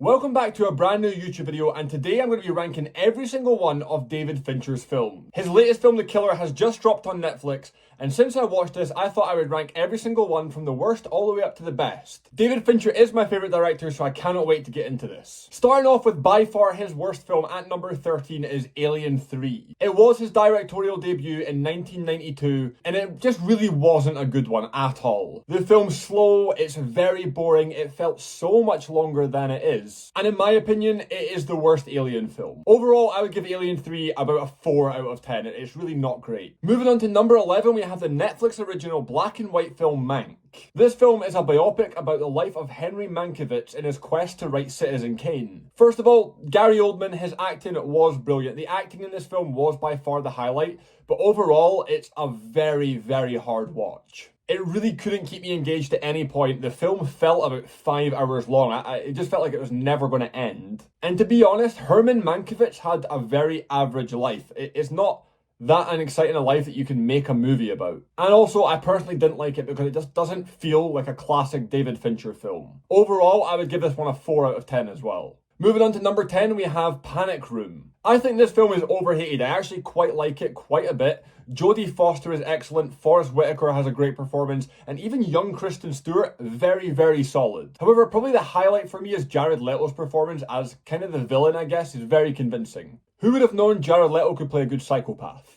Welcome back to a brand new YouTube video, and today I'm going to be ranking every single one of David Fincher's films. His latest film, The Killer, has just dropped on Netflix, and since I watched this, I thought I would rank every single one from the worst all the way up to the best. David Fincher is my favourite director, so I cannot wait to get into this. Starting off with by far his worst film at number 13 is Alien 3. It was his directorial debut in 1992, and it just really wasn't a good one at all. The film's slow, it's very boring, it felt so much longer than it is. And in my opinion, it is the worst Alien film. Overall, I would give Alien 3 about a 4 out of 10. It's really not great. Moving on to number 11, we have the Netflix original black and white film Mank. This film is a biopic about the life of Henry Mankiewicz in his quest to write Citizen Kane. First of all, Gary Oldman, his acting was brilliant. The acting in this film was by far the highlight, but overall, it's a very, very hard watch. It really couldn't keep me engaged at any point. The film felt about 5 hours long. It just felt like it was never going to end. And to be honest, Herman Mankiewicz had a very average life. It's not that exciting a life that you can make a movie about. And also, I personally didn't like it because it just doesn't feel like a classic David Fincher film. Overall, I would give this one a 4 out of 10 as well. Moving on to number 10, we have Panic Room. I think this film is overhated. I actually quite like it quite a bit. Jodie Foster is excellent, Forrest Whitaker has a great performance, and even young Kristen Stewart, very, very solid. However, probably the highlight for me is Jared Leto's performance as kind of the villain, I guess, is very convincing. Who would have known Jared Leto could play a good psychopath?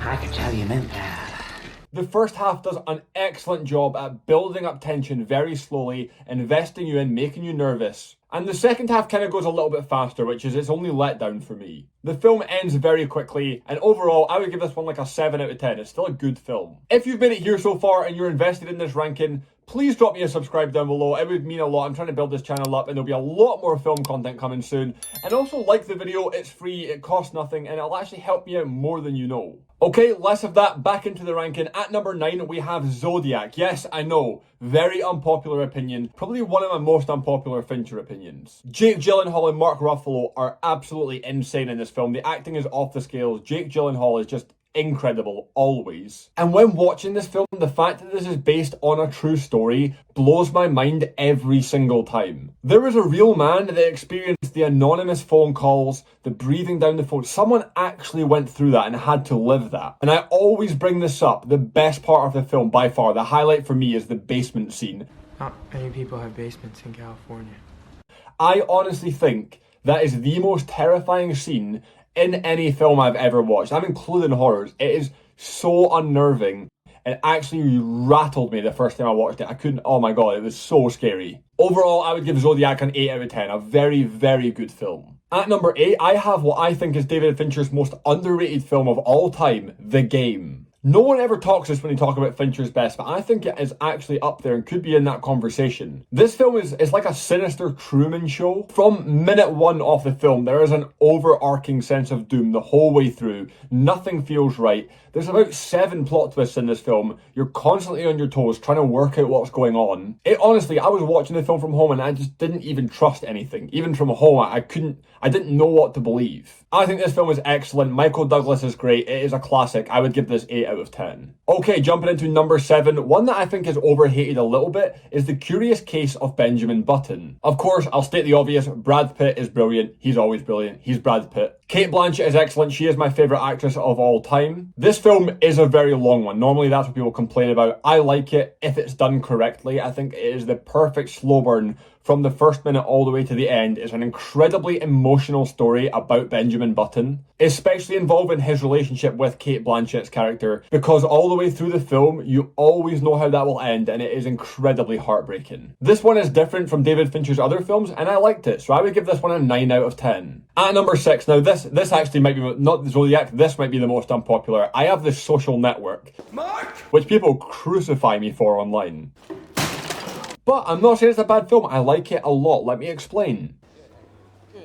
I could tell you meant that. The first half does an excellent job at building up tension very slowly, investing you in, making you nervous. And the second half kind of goes a little bit faster, which is its only letdown for me. The film ends very quickly, and overall, I would give this one like a 7 out of 10. It's still a good film. If you've made it here so far and you're invested in this ranking, please drop me a subscribe down below. It would mean a lot. I'm trying to build this channel up, and there'll be a lot more film content coming soon. And also like the video, it's free, it costs nothing, and it'll actually help me out more than you know. Okay, less of that, back into the ranking. At number 9, we have Zodiac. Yes, I know, very unpopular opinion. Probably one of my most unpopular Fincher opinions. Jake Gyllenhaal and Mark Ruffalo are absolutely insane in this film. The acting is off the scales. Jake Gyllenhaal is just incredible, always. And when watching this film, the fact that this is based on a true story blows my mind every single time. There was a real man that experienced the anonymous phone calls, the breathing down the phone. Someone actually went through that and had to live that. And I always bring this up. The best part of the film, by far, the highlight for me is the basement scene. Not many people have basements in California. I honestly think that is the most terrifying scene in any film I've ever watched. I'm including horrors. It is so unnerving. It actually rattled me the first time I watched it. I couldn't, oh my god, it was so scary. Overall, I would give Zodiac an 8 out of 10. A very, very good film. At number 8, I have what I think is David Fincher's most underrated film of all time, The Game. No one ever talks this when they talk about Fincher's best, but I think it is actually up there and could be in that conversation. This film is like a sinister Truman Show. From minute 1 of the film, there is an overarching sense of doom the whole way through. Nothing feels right. There's about 7 plot twists in this film. You're constantly on your toes trying to work out what's going on. Honestly, I was watching the film from home and I just didn't even trust anything. Even from home, I didn't know what to believe. I think this film is excellent. Michael Douglas is great. It is a classic. I would give this 8 out of 10. Okay, jumping into number 7. One that I think is overhated a little bit is The Curious Case of Benjamin Button. Of course, I'll state the obvious. Brad Pitt is brilliant. He's always brilliant. He's Brad Pitt. Cate Blanchett is excellent. She is my favourite actress of all time. This film is a very long one. Normally that's what people complain about. I like it if it's done correctly. I think it is the perfect slow burn from the first minute all the way to the end. It's an incredibly emotional story about Benjamin Button, especially involving his relationship with Cate Blanchett's character, because all the way through the film, you always know how that will end, and it is incredibly heartbreaking. This one is different from David Fincher's other films, and I liked it, so I would give this one a 9 out of 10. At number 6, now this actually might be, not Zodiac, this might be the most unpopular. I have The Social Network, Mark! which people crucify me for online. But I'm not saying it's a bad film. I like it a lot. Let me explain.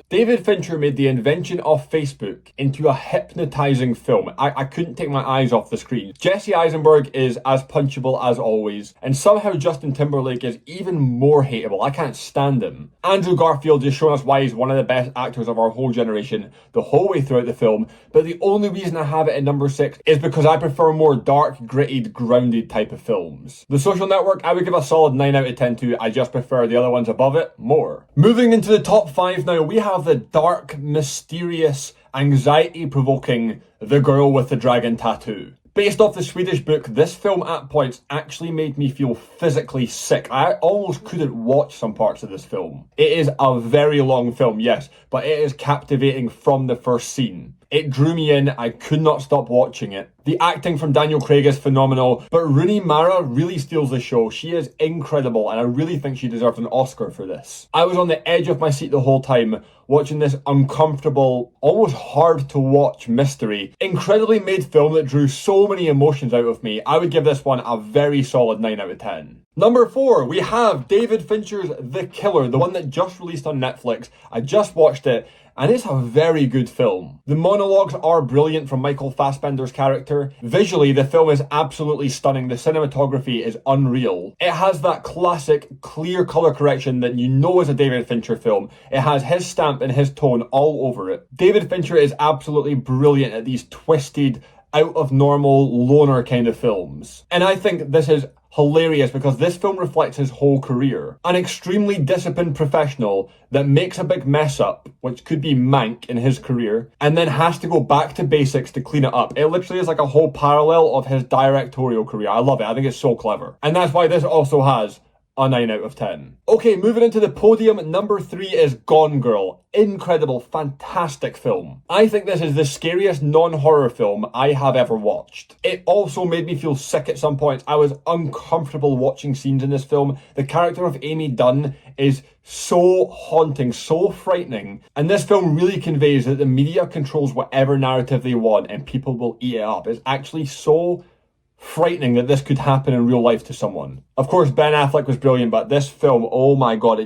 David Fincher made the invention of Facebook into a hypnotizing film. I couldn't take my eyes off the screen. Jesse Eisenberg is as punchable as always, and somehow Justin Timberlake is even more hateable. I can't stand him. Andrew Garfield is showing us why he's one of the best actors of our whole generation the whole way throughout the film, but the only reason I have it at number 6 is because I prefer more dark, gritted, grounded type of films. The Social Network, I would give a solid 9 out of 10 to. I just prefer the other ones above it more. Moving into the top 5 now, we have the dark, mysterious, anxiety-provoking The Girl with the Dragon Tattoo. Based off the Swedish book, this film at points actually made me feel physically sick. I almost couldn't watch some parts of this film. It is a very long film, yes, but it is captivating from the first scene. It drew me in, I could not stop watching it. The acting from Daniel Craig is phenomenal, but Rooney Mara really steals the show. She is incredible, and I really think she deserves an Oscar for this. I was on the edge of my seat the whole time, watching this uncomfortable, almost hard to watch mystery. Incredibly made film that drew so many emotions out of me. I would give this one a very solid 9 out of 10. Number 4, we have David Fincher's The Killer, the one that just released on Netflix. I just watched it, and it's a very good film. The monologues are brilliant from Michael Fassbender's character. Visually, the film is absolutely stunning. The cinematography is unreal. It has that classic, clear colour correction that you know is a David Fincher film. It has his stamp and his tone all over it. David Fincher is absolutely brilliant at these twisted, out of normal, loner kind of films. And I think this is hilarious because this film reflects his whole career. An extremely disciplined professional that makes a big mess up, which could be mank in his career, and then has to go back to basics to clean it up. It literally is like a whole parallel of his directorial career. I love it. I think it's so clever. And that's why this also has a 9 out of 10. Okay, moving into the podium, number 3 is Gone Girl. Incredible, fantastic film. I think this is the scariest non-horror film I have ever watched. It also made me feel sick at some points. I was uncomfortable watching scenes in this film. The character of Amy Dunn is so haunting, so frightening. And this film really conveys that the media controls whatever narrative they want and people will eat it up. It's actually so frightening that this could happen in real life to someone. Of course, Ben Affleck was brilliant, but this film, oh my god,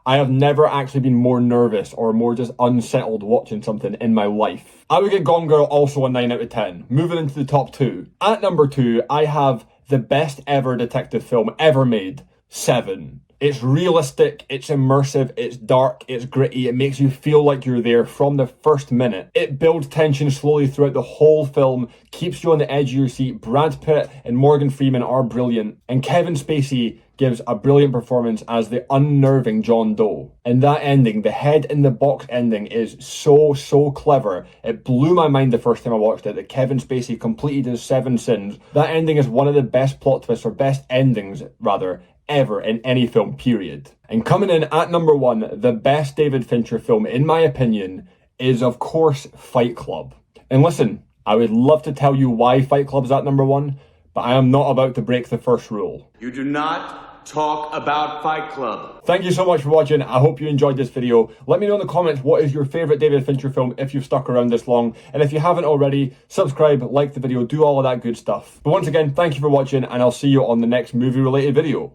I have never actually been more nervous or more just unsettled watching something in my life. I would give Gone Girl also a 9 out of 10. Moving into the top 2. At number 2, I have the best ever detective film ever made, Seven. It's realistic, it's immersive, it's dark, it's gritty, it makes you feel like you're there from the first minute. It builds tension slowly throughout the whole film, keeps you on the edge of your seat. Brad Pitt and Morgan Freeman are brilliant, and Kevin Spacey gives a brilliant performance as the unnerving John Doe. And that ending, the head in the box ending, is so clever. It blew my mind the first time I watched it, that Kevin Spacey completed his 7 sins. That ending is one of the best plot twists, or best endings, rather, ever in any film, period. And coming in at number 1, the best David Fincher film, in my opinion, is of course Fight Club. And listen, I would love to tell you why Fight Club's at number 1, but I am not about to break the first rule. You do not talk about Fight Club. Thank you so much for watching. I hope you enjoyed this video. Let me know in the comments what is your favourite David Fincher film if you've stuck around this long. And if you haven't already, subscribe, like the video, do all of that good stuff. But once again, thank you for watching, and I'll see you on the next movie related video.